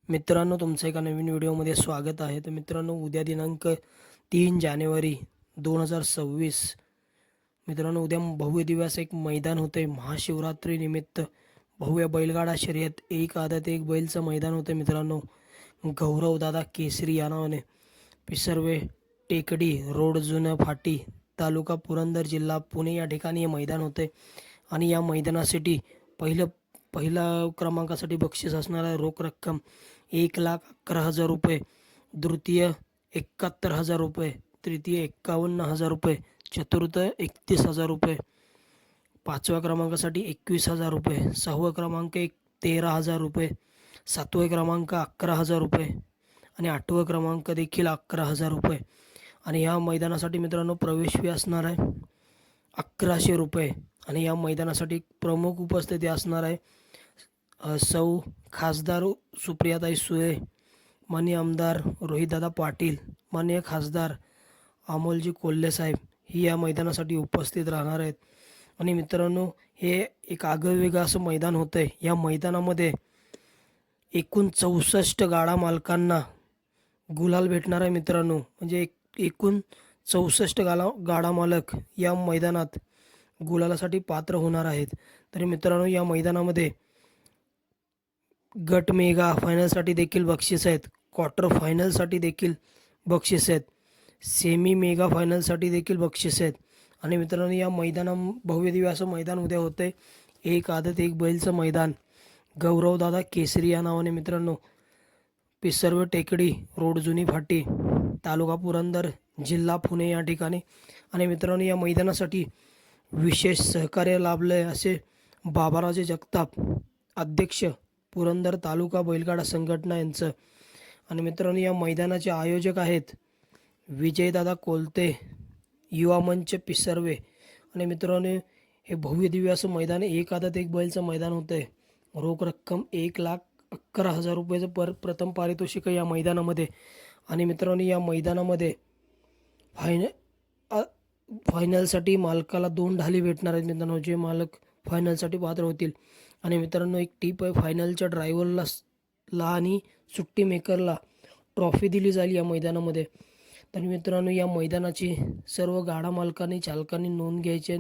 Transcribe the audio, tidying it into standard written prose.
मित्रांनो, तुमचं एका नवीन व्हिडिओमध्ये स्वागत आहे. तर मित्रांनो, उद्या दिनांक 3 जानेवारी 2026 मित्रांनो, उद्या भव्य दिवस एक मैदान होते महाशिवरात्रीनिमित्त. भव्य बैलगाडा शर्यत एक आदत एक बैलचं मैदान होतं मित्रांनो. गौरवदादा केसरी या नावाने पिसर्वे टेकडी रोड जुनं फाटी तालुका पुरंदर जिल्हा पुणे या ठिकाणी हे मैदान होते. आणि या मैदानासाठी पहिला क्रमांकासाठी बक्षीस असणार आहे रोख रक्कम 1,11,000 रुपये, द्वितीय 71,000 रुपये, तृतीय 51,000 रुपये, चतुर्थ 31,000 रुपये, पाचव्या क्रमांकासाठी 21,000 रुपये, सहावा क्रमांक 13,000 रुपये, सातवा क्रमांक 11,000 रुपये आणि आठवा क्रमांक देखील 11,000 रुपये. आणि या मैदानासाठी मित्रांनो प्रवेश फी असणार आहे 1,100 रुपये. आणि या मैदानासाठी प्रमुख उपस्थिती असणार आहे सौ खासदार सुप्रियाताई सुळे, माननीय आमदार रोहितदादा पाटील, माननीय खासदार अमोलजी कोल्हे साहेब ही या मैदानासाठी उपस्थित राहणार आहेत. आणि मित्रांनो, हे एक आगळंवेगळं असं मैदान होतं आहे. या मैदानामध्ये एकूण 64 गाडा मालकांना गुलाल भेटणार आहे मित्रांनो. म्हणजे एकूण 64 गाडा मालक या मैदानात गुलालासाठी पात्र होणार आहेत. तरी मित्रांनो, या मैदानामध्ये गट मेगा फायनलसाठी देखील बक्षीस आहेत, क्वार्टर फायनलसाठी देखील बक्षीस आहेत, सेमी मेगा फायनलसाठी देखील बक्षीस आहेत. आणि मित्रांनो, या भव्य दिव्य असं मैदान उद्या होतं आहे. एक आदत एक बैलचं मैदान गौरवदादा केसरी या नावाने मित्रांनो. पिसर्व टेकडी रोड जुनी फाटी तालुका पुरंदर जिल्हा पुणे या ठिकाणी. आणि मित्रांनो, या मैदानासाठी विशेष सहकार्य लाभले असे बाबाराजे जगताप, अध्यक्ष पुरंदर तालुका बैलगाडा संघटना यांचं. आणि मित्रांनो, या मैदानाचे आयोजक आहेत विजयदादा कोलते, युवा मंच पिसर्वे. आणि मित्रांनो, हे भव्य दिव्य असं मैदान एक आदत एक बैलचं मैदान होतं आहे. रोख रक्कम 1,11,000 रुपयाचं प्रथम पारितोषिक या मैदानामध्ये. आणि मित्रांनो, या मैदानामध्ये फायनलसाठी मालकाला 2 ढाली भेटणार आहेत मित्रांनो, जे मालक फायनलसाठी पात्र होतील. आणि मित्रांनो, एक टीप आहे, फायनलच्या ड्रायव्हरला आणि सुट्टी मेकरला ट्रॉफी दिली जाईल या मैदानामध्ये. तर मित्रांनो, या मैदानाची सर्व गाडा मालकांनी चालकांनी नोंद घ्यायची.